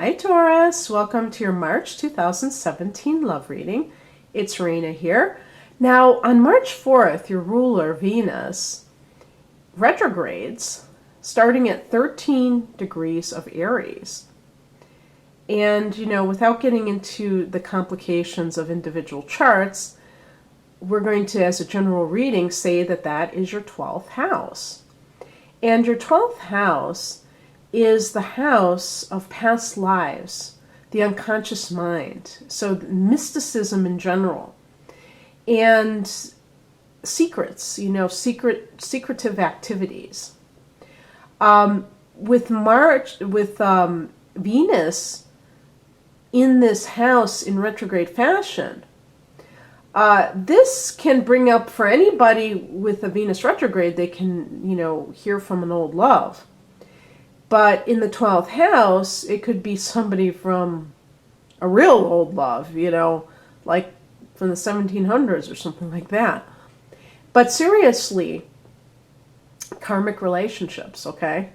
Hi Taurus, welcome to your March 2017 love reading. It's Raina here. Now on March 4th, your ruler Venus retrogrades starting at 13 degrees of Aries. And without getting into the complications of individual charts, we're going to, as a general reading, say that that is your 12th house. And your 12th house is the house of past lives, the unconscious mind, so mysticism in general, and secrets, secretive activities. With Venus in this house in retrograde fashion, this can bring up, for anybody with a Venus retrograde, they can, hear from an old love. But in the 12th house, it could be somebody from a real old love, like from the 1700s or something like that. But seriously, karmic relationships, okay?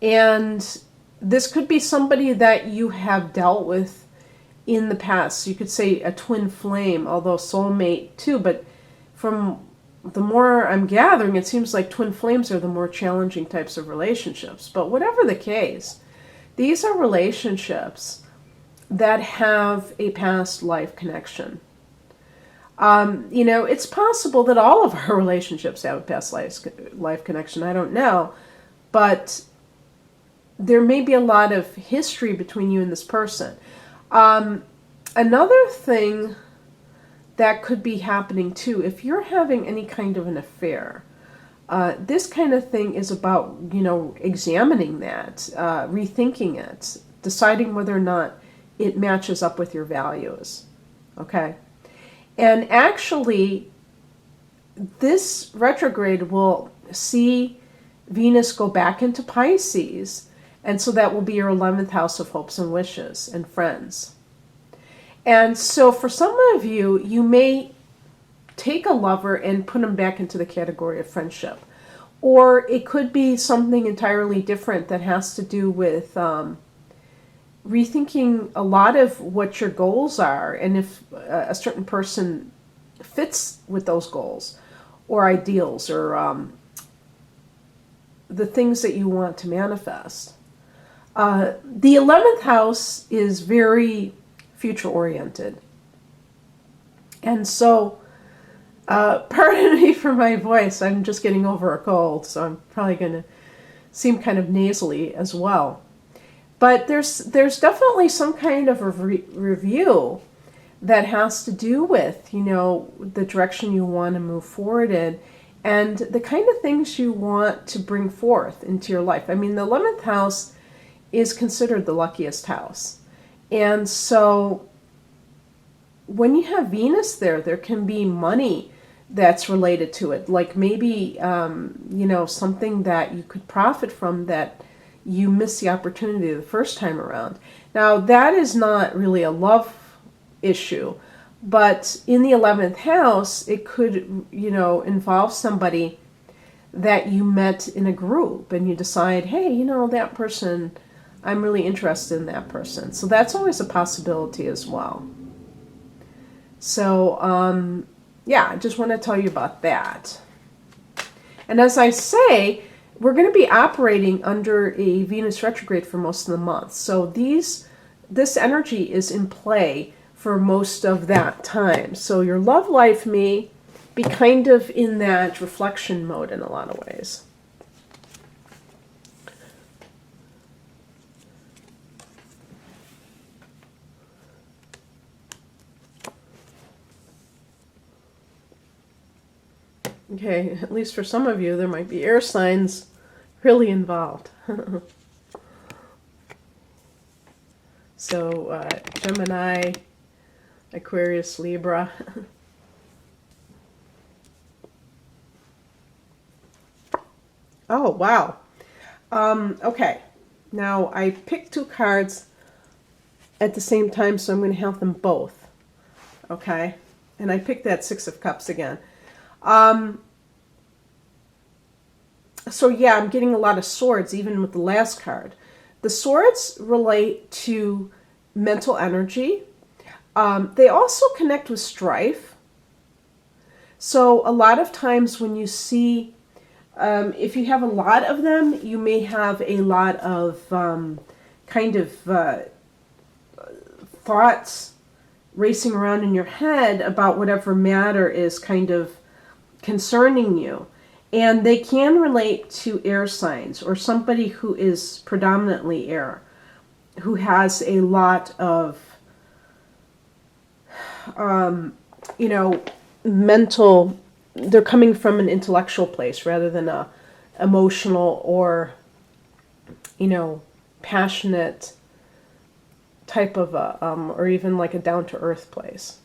And this could be somebody that you have dealt with in the past. You could say a twin flame, although soulmate too, but from the more I'm gathering, it seems like twin flames are the more challenging types of relationships. But whatever the case, these are relationships that have a past life connection. It's possible that all of our relationships have a past life connection. I don't know. But there may be a lot of history between you and this person. Another thing that could be happening too, if you're having any kind of an affair, this kind of thing is about, examining that, rethinking it, deciding whether or not it matches up with your values, okay? And actually, this retrograde will see Venus go back into Pisces, and so that will be your 11th house of hopes and wishes and friends. And so for some of you, you may take a lover and put them back into the category of friendship. Or it could be something entirely different that has to do with rethinking a lot of what your goals are, and if a certain person fits with those goals or ideals or the things that you want to manifest. The 11th house is very future-oriented. And so, pardon me for my voice, I'm just getting over a cold, so I'm probably going to seem kind of nasally as well. But there's definitely some kind of a review that has to do with, the direction you want to move forward in and the kind of things you want to bring forth into your life. I mean, the 11th house is considered the luckiest house. And so when you have Venus there can be money that's related to it. Like maybe, something that you could profit from that you missed the opportunity the first time around. Now, that is not really a love issue, but in the 11th house, it could, involve somebody that you met in a group and you decide, hey, that person, I'm really interested in that person. So that's always a possibility as well. So, I just want to tell you about that. And as I say, we're going to be operating under a Venus retrograde for most of the month. So this energy is in play for most of that time. So your love life may be kind of in that reflection mode in a lot of ways. Okay, at least for some of you, there might be air signs really involved. So, Gemini, Aquarius, Libra. Oh, wow. Okay, now I picked two cards at the same time, so I'm going to have them both. Okay, and I picked that Six of Cups again. So yeah, I'm getting a lot of swords, even with the last card. The swords relate to mental energy. They also connect with strife. So a lot of times when you see, if you have a lot of them, you may have a lot of kind of thoughts racing around in your head about whatever matter is kind of concerning you. And they can relate to air signs or somebody who is predominantly air, who has a lot of, mental, they're coming from an intellectual place rather than a emotional or, passionate type of or even like a down-to-earth place.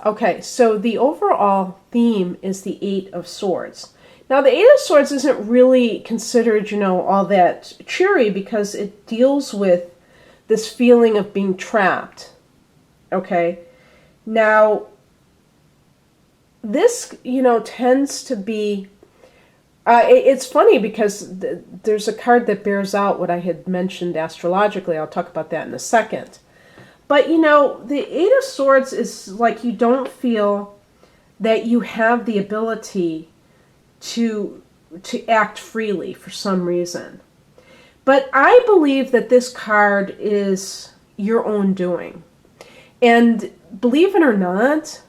Okay, so the overall theme is the Eight of Swords. Now, the Eight of Swords isn't really considered, all that cheery because it deals with this feeling of being trapped. Okay, now, this, tends to be, it's funny because there's a card that bears out what I had mentioned astrologically. I'll talk about that in a second. But, the Eight of Swords is like you don't feel that you have the ability to act freely for some reason. But I believe that this card is your own doing. And believe it or not,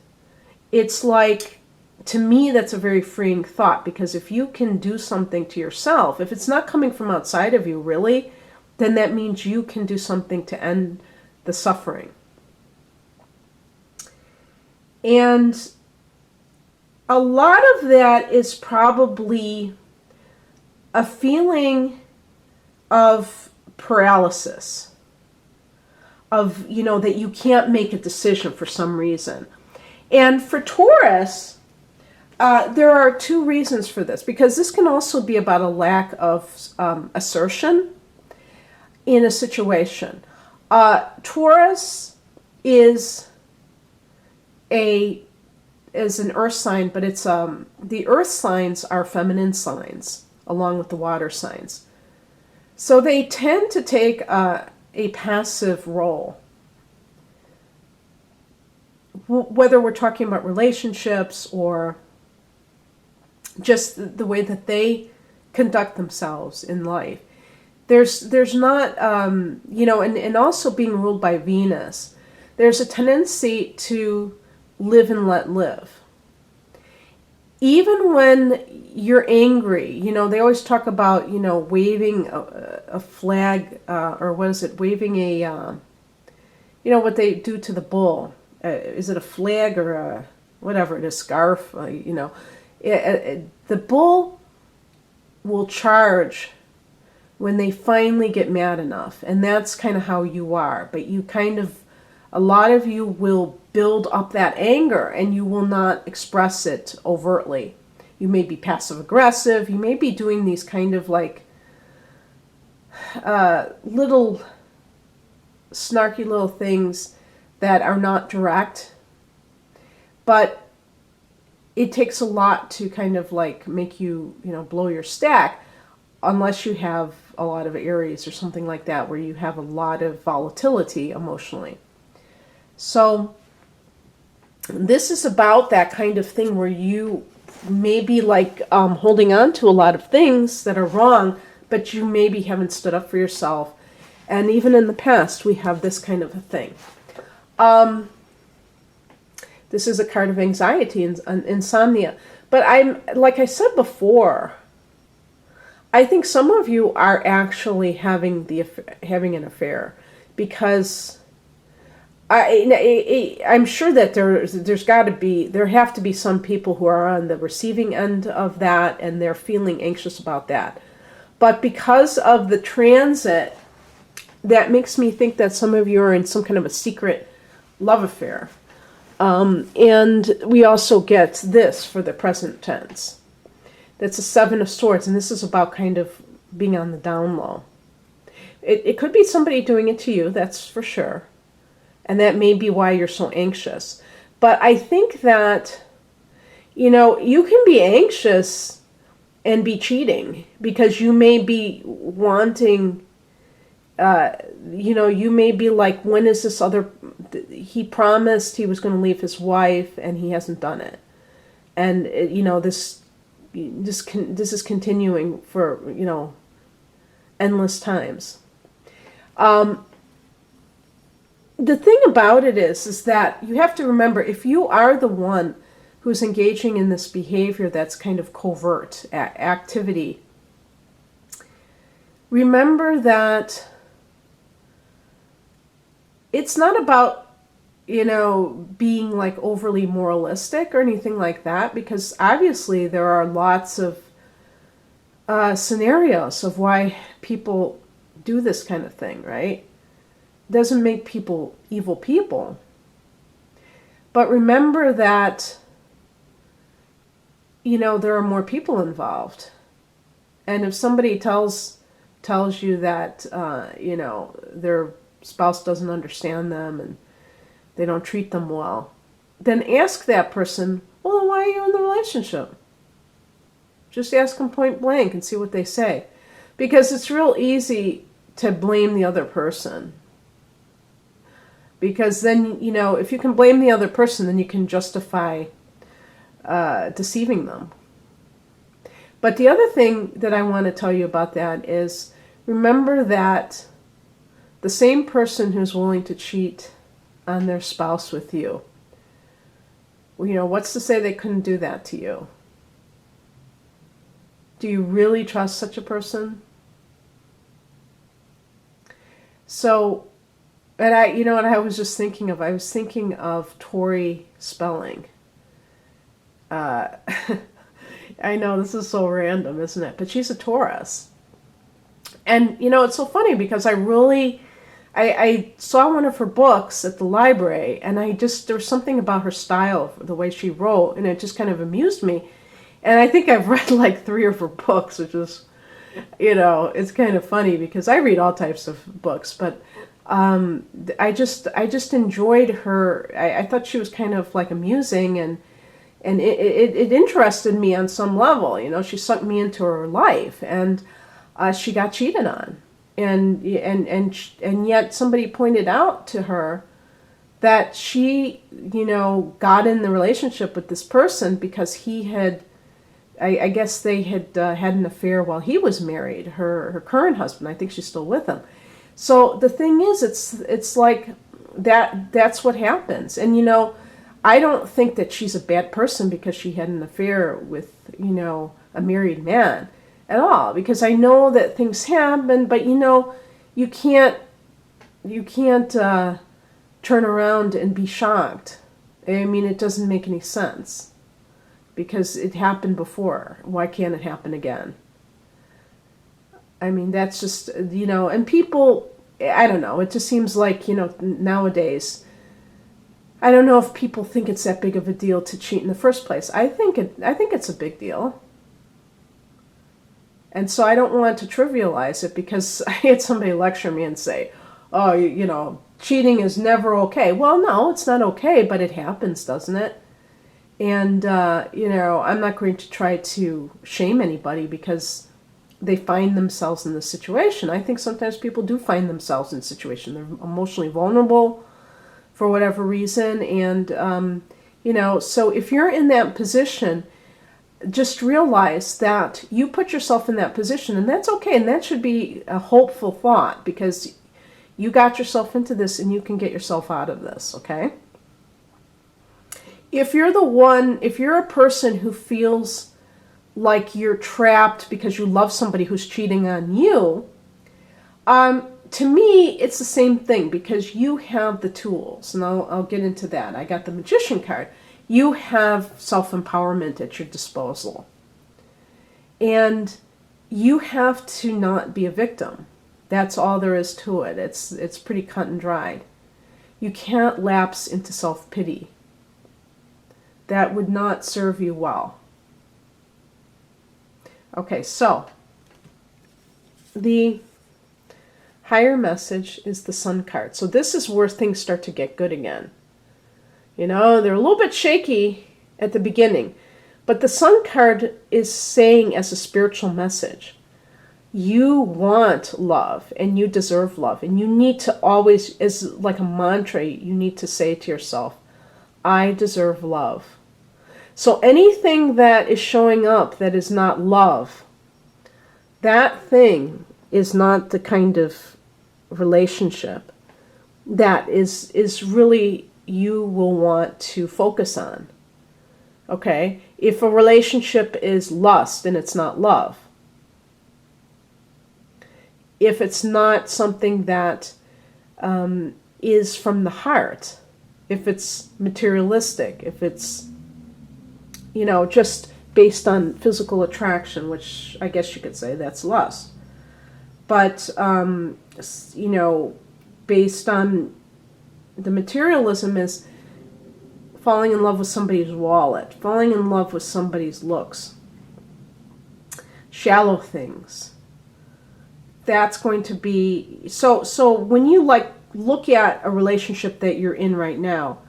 it's like, to me, that's a very freeing thought, because if you can do something to yourself, if it's not coming from outside of you, really, then that means you can do something to end the suffering. And a lot of that is probably a feeling of paralysis, of, that you can't make a decision for some reason. And for Taurus, there are two reasons for this, because this can also be about a lack of assertion in a situation. Taurus is an earth sign, but it's the earth signs are feminine signs along with the water signs. So they tend to take a passive role. Whether we're talking about relationships or just the way that they conduct themselves in life. There's not, and also being ruled by Venus, there's a tendency to live and let live. Even when you're angry, they always talk about, waving a flag, or what is it, waving a, what they do to the bull. Is it a flag or a, whatever it is, scarf, the bull will charge when they finally get mad enough. And that's kind of how you are. But you a lot of you will build up that anger and you will not express it overtly. You may be passive aggressive. You may be doing these kind of like little snarky little things that are not direct. But it takes a lot to kind of like make you, blow your stack, unless you have a lot of Aries or something like that, where you have a lot of volatility emotionally. So this is about that kind of thing where you may be like holding on to a lot of things that are wrong, but you maybe haven't stood up for yourself. And even in the past, we have this kind of a thing. This is a card of anxiety and insomnia. But like I said before, I think some of you are actually having an affair, because I'm sure that there have to be some people who are on the receiving end of that, and they're feeling anxious about that. But because of the transit, that makes me think that some of you are in some kind of a secret love affair. And we also get this for the present tense. That's a Seven of Swords, and this is about kind of being on the down low. It could be somebody doing it to you, that's for sure. And that may be why you're so anxious. But I think that, you can be anxious and be cheating, because you may be wanting, you may be like, when is this other, he promised he was going to leave his wife and he hasn't done it. And, this is continuing for, endless times. The thing about it is that you have to remember, if you are the one who's engaging in this behavior that's kind of covert activity, remember that it's not about, being like overly moralistic or anything like that, because obviously there are lots of scenarios of why people do this kind of thing, right? Doesn't make people evil people. But remember that, there are more people involved. And if somebody tells you that, their spouse doesn't understand them and they don't treat them well, then ask that person, well, then why are you in the relationship? Just ask them point blank and see what they say. Because it's real easy to blame the other person. Because then, if you can blame the other person, then you can justify deceiving them. But the other thing that I want to tell you about that is, remember that the same person who's willing to cheat on their spouse with you, what's to say they couldn't do that to you? Do you really trust such a person? So, and I was just thinking of, Tori Spelling. I know this is so random, isn't it? But she's a Taurus. And, it's so funny because I saw one of her books at the library, and there was something about her style, the way she wrote, and it just kind of amused me. And I think I've read like 3 of her books, which is, it's kind of funny because I read all types of books, but I just enjoyed her. I thought she was kind of like amusing, and it interested me on some level. She sucked me into her life, and she got cheated on, and yet somebody pointed out to her that she got in the relationship with this person because he had, I guess they had had an affair while he was married, her current husband. I think she's still with him. So the thing is, it's like that's what happens. And I don't think that she's a bad person because she had an affair with a married man at all, because I know that things happen, but you can't turn around and be shocked. I mean, it doesn't make any sense. Because it happened before. Why can't it happen again? I mean, that's just, and people, I don't know, it just seems like, nowadays, I don't know if people think it's that big of a deal to cheat in the first place. I think it's a big deal. And so I don't want to trivialize it, because I had somebody lecture me and say, oh, cheating is never okay. Well, no, it's not okay, but it happens, doesn't it? And, I'm not going to try to shame anybody because they find themselves in this situation. I think sometimes people do find themselves in a situation. They're emotionally vulnerable for whatever reason. And, so if you're in that position, just realize that you put yourself in that position, and that's okay. And that should be a hopeful thought, because you got yourself into this and you can get yourself out of this, okay? If you're a person who feels like you're trapped because you love somebody who's cheating on you, to me, it's the same thing, because you have the tools, and I'll get into that. I got the Magician card. You have self-empowerment at your disposal. And you have to not be a victim. That's all there is to it. It's pretty cut and dried. You can't lapse into self-pity. That would not serve you well. Okay, so the higher message is the Sun card. So this is where things start to get good again. They're a little bit shaky at the beginning, But the Sun card is saying as a spiritual message, you want love and you deserve love. And you need to always, as like a mantra, you need to say to yourself, I deserve love. So anything that is showing up that is not love, that thing is not the kind of relationship that is really you will want to focus on. Okay? If a relationship is lust and it's not love, if it's not something that is from the heart, if it's materialistic, if it's, just based on physical attraction, which I guess you could say that's lust. But, based on the materialism is falling in love with somebody's wallet, falling in love with somebody's looks, shallow things. That's going to be, so when you look at a relationship that you're in right now,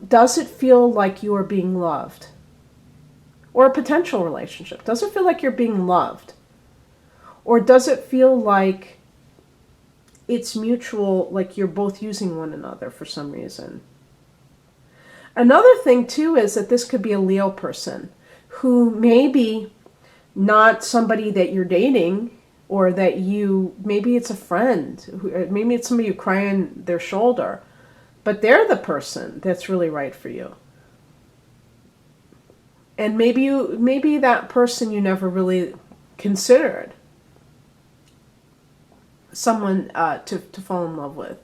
does it feel like you are being loved? Or a potential relationship, does it feel like you're being loved? Or does it feel like it's mutual, like you're both using one another for some reason? Another thing too is that this could be a Leo person who maybe not somebody that you're dating, or that maybe it's a friend, maybe it's somebody you cry on their shoulder, but they're the person that's really right for you. And maybe that person you never really considered someone to fall in love with.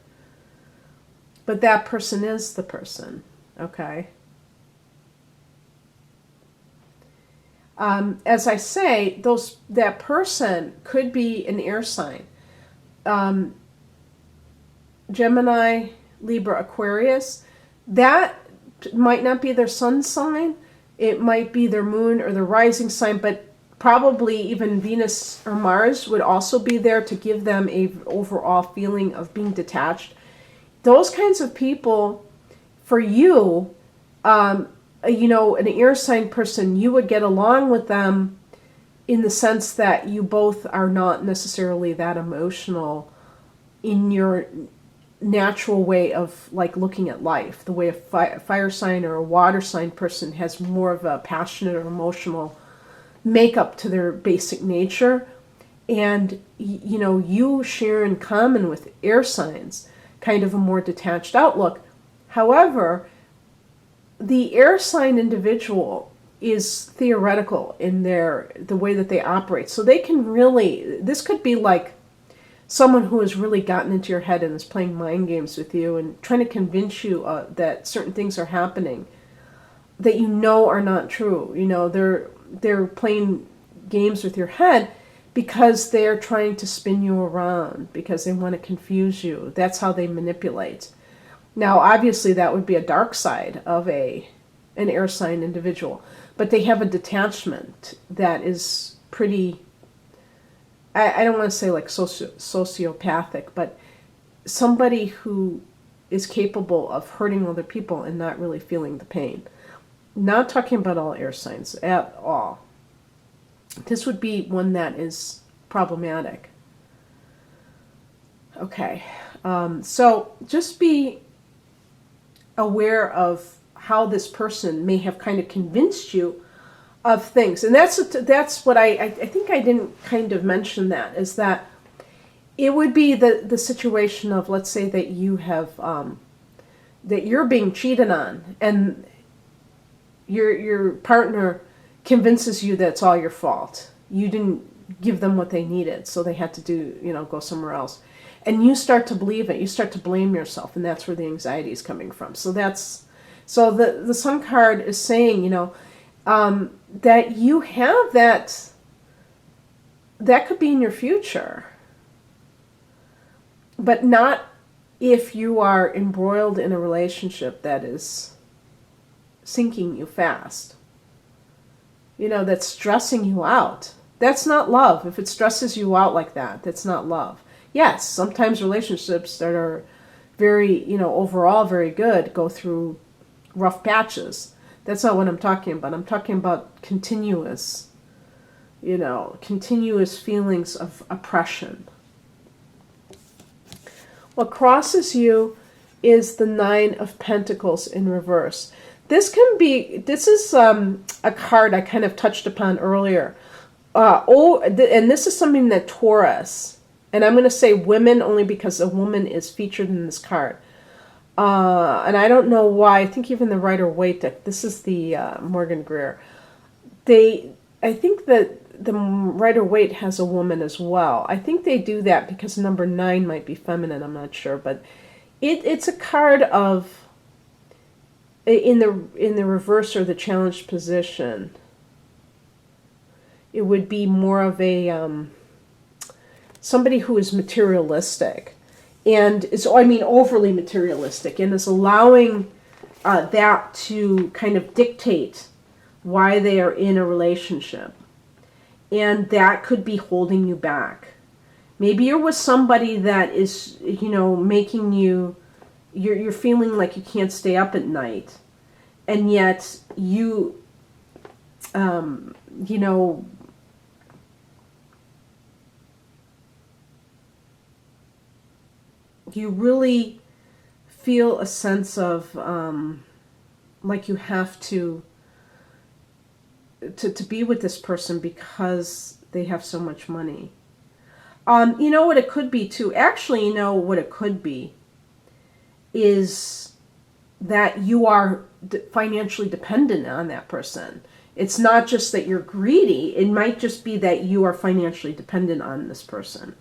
But that person is the person, okay? As I say, that person could be an air sign. Gemini, Libra, Aquarius. That might not be their sun sign. It might be their moon or their rising sign, but probably even Venus or Mars would also be there to give them a overall feeling of being detached. Those kinds of people, for you, an air sign person, you would get along with them in the sense that you both are not necessarily that emotional in your natural way of looking at life. The way a fire sign or a water sign person has more of a passionate or emotional makeup to their basic nature. And, you share in common with air signs kind of a more detached outlook. However, the air sign individual is theoretical in the way that they operate. So they can really, this could be like someone who has really gotten into your head and is playing mind games with you and trying to convince you that certain things are happening that are not true. They're playing games with your head because they're trying to spin you around, because they want to confuse you. That's how they manipulate. Now, obviously, that would be a dark side of an air sign individual, but they have a detachment that is pretty, I don't want to say like sociopathic, but somebody who is capable of hurting other people and not really feeling the pain. Not talking about all air signs at all. This would be one that is problematic. Okay, so just be aware of how this person may have kind of convinced you of things. And that's what I think I didn't kind of mention that, is that it would be the situation of, let's say that you have, that you're being cheated on, and your partner convinces you that it's all your fault. You didn't give them what they needed, so they had to go somewhere else. And you start to believe it. You start to blame yourself, and that's where the anxiety is coming from. So the Sun card is saying, that you have that could be in your future, but not if you are embroiled in a relationship that is sinking you fast. That's stressing you out. That's not love. If it stresses you out like that, that's not love. Yes, sometimes relationships that are very, overall very good go through rough patches. That's not what I'm talking about. I'm talking about continuous, continuous feelings of oppression. What crosses you is the Nine of Pentacles in reverse. This is a card I kind of touched upon earlier. And this is something that Taurus, and I'm going to say women only because a woman is featured in this card. And I don't know why. I think even the Rider-Waite deck, this is the Morgan Greer. I think that the Rider-Waite has a woman as well. I think they do that because number 9 might be feminine. I'm not sure, but it's a card of in the reverse or the challenged position. It would be more of a somebody who is materialistic. And is, overly materialistic, and is allowing that to kind of dictate why they are in a relationship. And that could be holding you back. Maybe you're with somebody that is, making you're feeling like you can't stay up at night. And yet you, you really feel a sense of like you have to be with this person because they have so much money. You know what it could be too? Actually, what it could be is that you are financially dependent on that person. It's not just that you're greedy. It might just be that you are financially dependent on this person.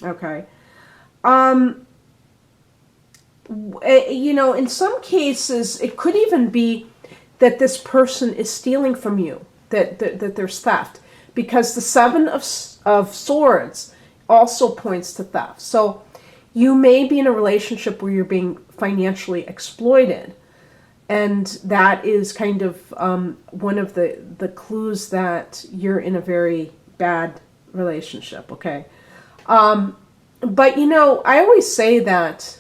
Okay. In some cases, it could even be that this person is stealing from you, that there's theft, because the Seven of Swords also points to theft. So you may be in a relationship where you're being financially exploited, and that is kind of one of the clues that you're in a very bad relationship, okay? But I always say that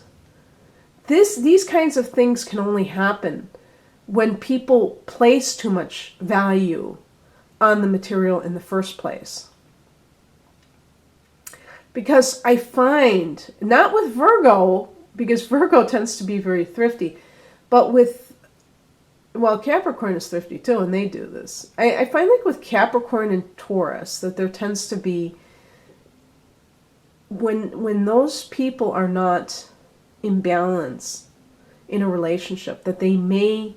these kinds of things can only happen when people place too much value on the material in the first place. Because I find, not with Virgo, because Virgo tends to be very thrifty, but Capricorn is thrifty too, and they do this. I find like with Capricorn and Taurus that there tends to be, when those people are not in balance in a relationship, that they may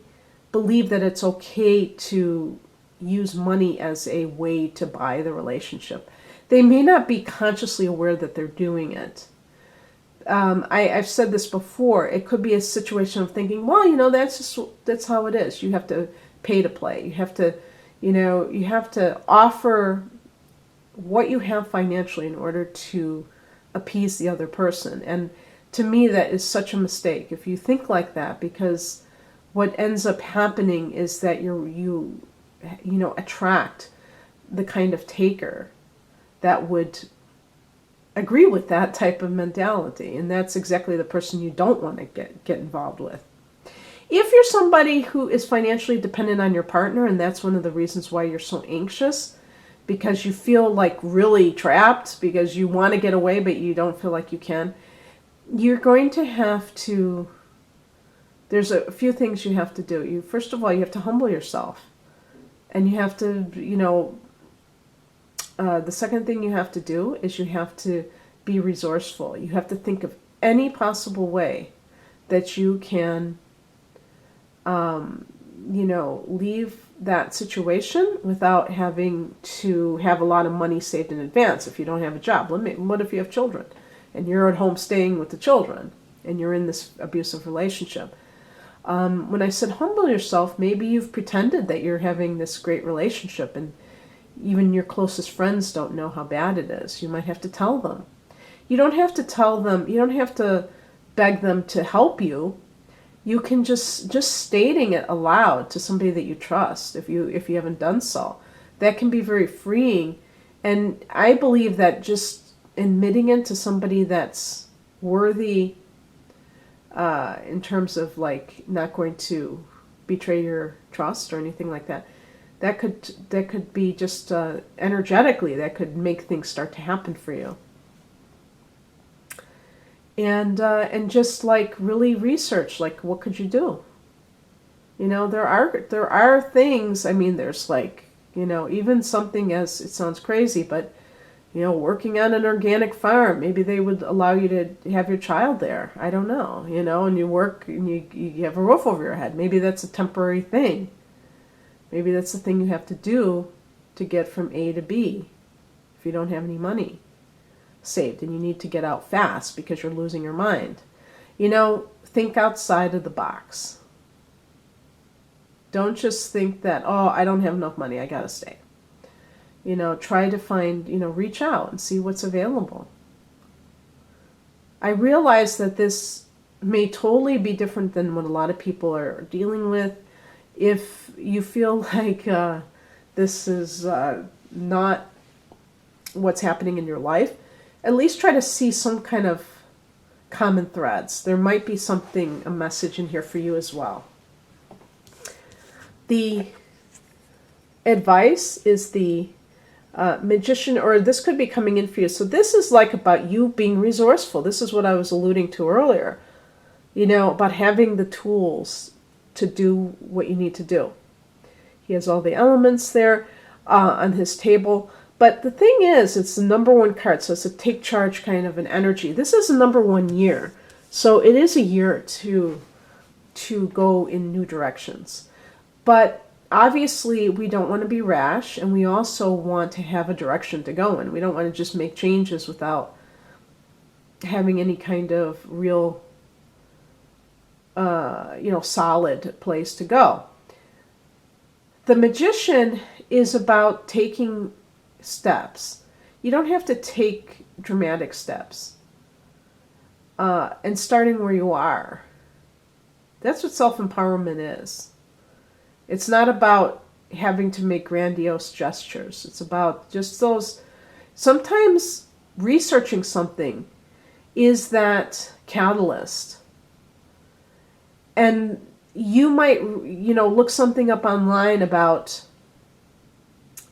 believe that it's okay to use money as a way to buy the relationship. They may not be consciously aware that they're doing it. I've said this before. It could be a situation of thinking, well, that's how it is. You have to pay to play. You have to offer what you have financially in order to appease the other person. And to me, that is such a mistake if you think like that, because what ends up happening is that you attract the kind of taker that would agree with that type of mentality, and that's exactly the person you don't want to get involved with. If you're somebody who is financially dependent on your partner, and that's one of the reasons why you're so anxious, because you feel like really trapped, because you want to get away but you don't feel like you can, you're going to have to, there's a few things you have to do. First of all, you have to humble yourself, and you have to, the second thing you have to do is you have to be resourceful. You have to think of any possible way that you can, leave that situation without having to have a lot of money saved in advance if you don't have a job. What if you have children and you're at home staying with the children and you're in this abusive relationship? When I said humble yourself, maybe you've pretended that you're having this great relationship and even your closest friends don't know how bad it is. You might have to tell them. You don't have to tell them, you don't have to beg them to help you. You can just stating it aloud to somebody that you trust, if you haven't done so. That can be very freeing. And I believe that just admitting it to somebody that's worthy, in terms of like not going to betray your trust or anything like that. That could be just energetically, that could make things start to happen for you. And just like really research, like what could you do? You know, there are things. I mean, there's like, you know, even something as, it sounds crazy, but you know, working on an organic farm, maybe they would allow you to have your child there. I don't know, you know, and you work and you have a roof over your head. Maybe that's a temporary thing. Maybe that's the thing you have to do to get from A to B if you don't have any money saved and you need to get out fast because you're losing your mind. You know, think outside of the box. Don't just think that, oh, I don't have enough money, I gotta stay. You know, try to find, you know, reach out and see what's available. I realize that this may totally be different than what a lot of people are dealing with. If you feel like this is not what's happening in your life, at least try to see some kind of common threads. There might be something, a message in here for you as well. The advice is the Magician, or this could be coming in for you. So this is like about you being resourceful. This is what I was alluding to earlier. You know, about having the tools to do what you need to do. He has all the elements there on his table. But the thing is, it's the number one card, so it's a take charge kind of an energy. This is the number 1 year. So it is a year to go in new directions. But obviously, we don't want to be rash, and we also want to have a direction to go in. We don't want to just make changes without having any kind of real, solid place to go. The Magician is about taking steps. You don't have to take dramatic steps. And starting where you are. That's what self-empowerment is. It's not about having to make grandiose gestures. It's about just those. Sometimes researching something is that catalyst. And you might, look something up online about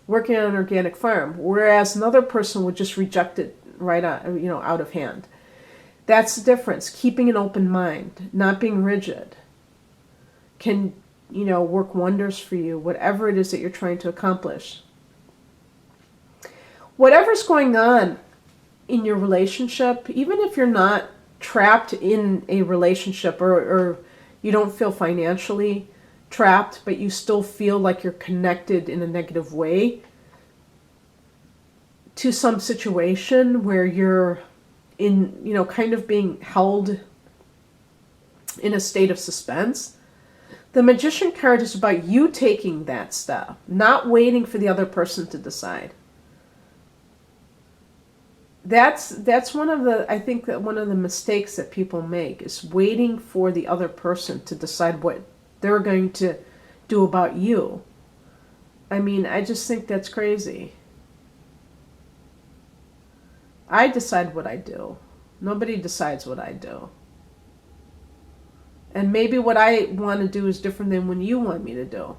working on an organic farm, whereas another person would just reject it right out, out of hand. That's the difference. Keeping an open mind, not being rigid, can work wonders for you, whatever it is that you're trying to accomplish. Whatever's going on in your relationship, even if you're not trapped in a relationship or you don't feel financially trapped, but you still feel like you're connected in a negative way to some situation where you're in, kind of being held in a state of suspense. The Magician card is about you taking that step, not waiting for the other person to decide. That's one of the mistakes that people make, is waiting for the other person to decide what they're going to do about you. I mean, I just think that's crazy. I decide what I do. Nobody decides what I do. And maybe what I want to do is different than what you want me to do.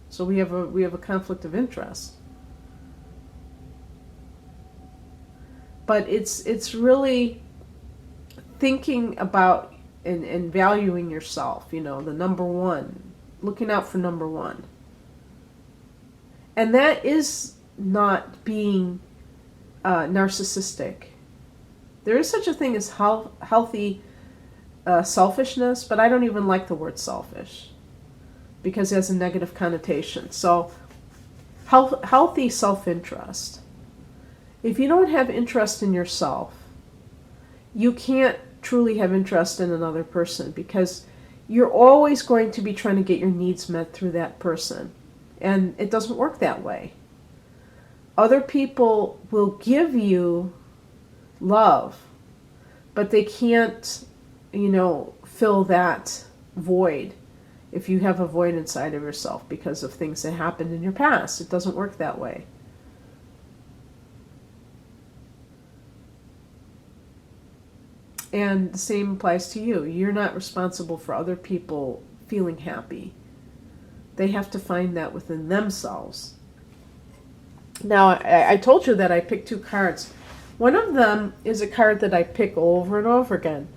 So we have a conflict of interest. But it's really thinking about and valuing yourself, the number one, looking out for number one. And that is not being narcissistic. There is such a thing as healthy selfishness, but I don't even like the word selfish because it has a negative connotation. So healthy self-interest. If you don't have interest in yourself, you can't truly have interest in another person, because you're always going to be trying to get your needs met through that person. And it doesn't work that way. Other people will give you love, but they can't, fill that void if you have a void inside of yourself because of things that happened in your past. It doesn't work that way. And the same applies to you. You're not responsible for other people feeling happy. They have to find that within themselves. Now, I told you that I picked 2 cards. One of them is a card that I pick over and over again,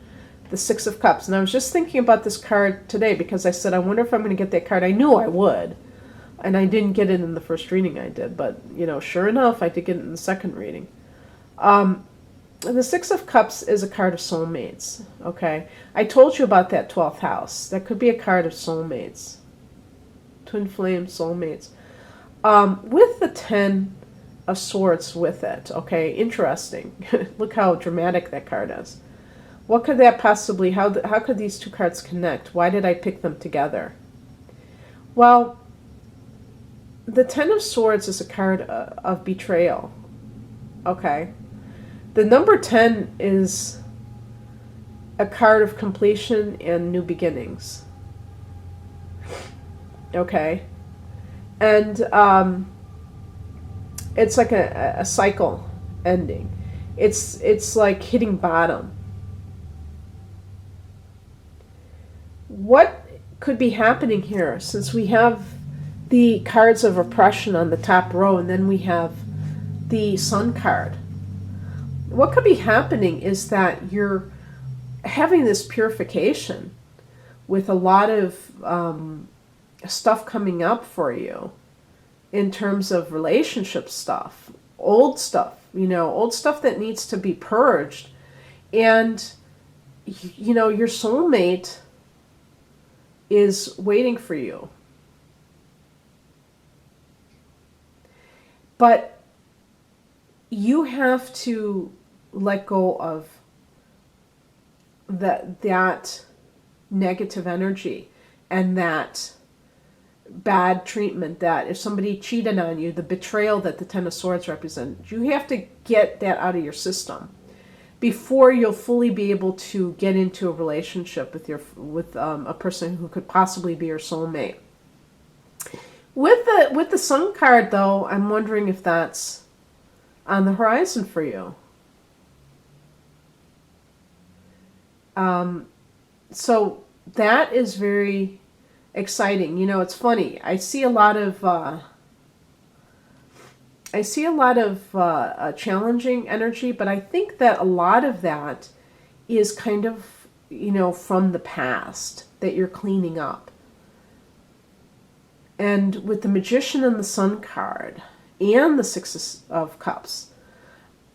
the Six of Cups. And I was just thinking about this card today because I said, I wonder if I'm going to get that card. I knew I would. And I didn't get it in the first reading I did. But, you know, sure enough, I did get it in the second reading. The Six of Cups is a card of soulmates, okay? I told you about that 12th house. That could be a card of soulmates. Twin flame soulmates. With the 10 of Swords with it, okay? Interesting. Look how dramatic that card is. What could that possibly, how could these 2 cards connect? Why did I pick them together? Well, the 10 of Swords is a card of betrayal, okay? The number 10 is a card of completion and new beginnings. Okay? And it's like a cycle ending. It's like hitting bottom. What could be happening here, since we have the cards of oppression on the top row and then we have the Sun card? What could be happening is that you're having this purification with a lot of stuff coming up for you in terms of relationship stuff, old stuff, you know, old stuff that needs to be purged. And, you know, your soulmate is waiting for you. But you have to let go of that negative energy and that bad treatment, that if somebody cheated on you, the betrayal that the 10 of Swords represents. You have to get that out of your system before you'll fully be able to get into a relationship with a person who could possibly be your soulmate. With the Sun card, though, I'm wondering if that's on the horizon for you. So that is very exciting. You know, it's funny. I see a lot of challenging energy, but I think that a lot of that is kind of, you know, from the past that you're cleaning up. And with the Magician and the Sun card and the Six of Cups,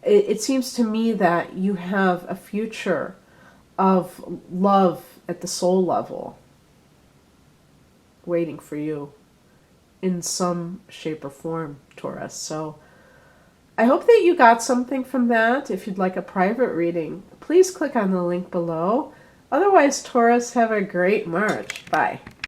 it seems to me that you have a future of love at the soul level waiting for you in some shape or form, Taurus. So I hope that you got something from that. If you'd like a private reading, please click on the link below. Otherwise, Taurus, have a great March. Bye.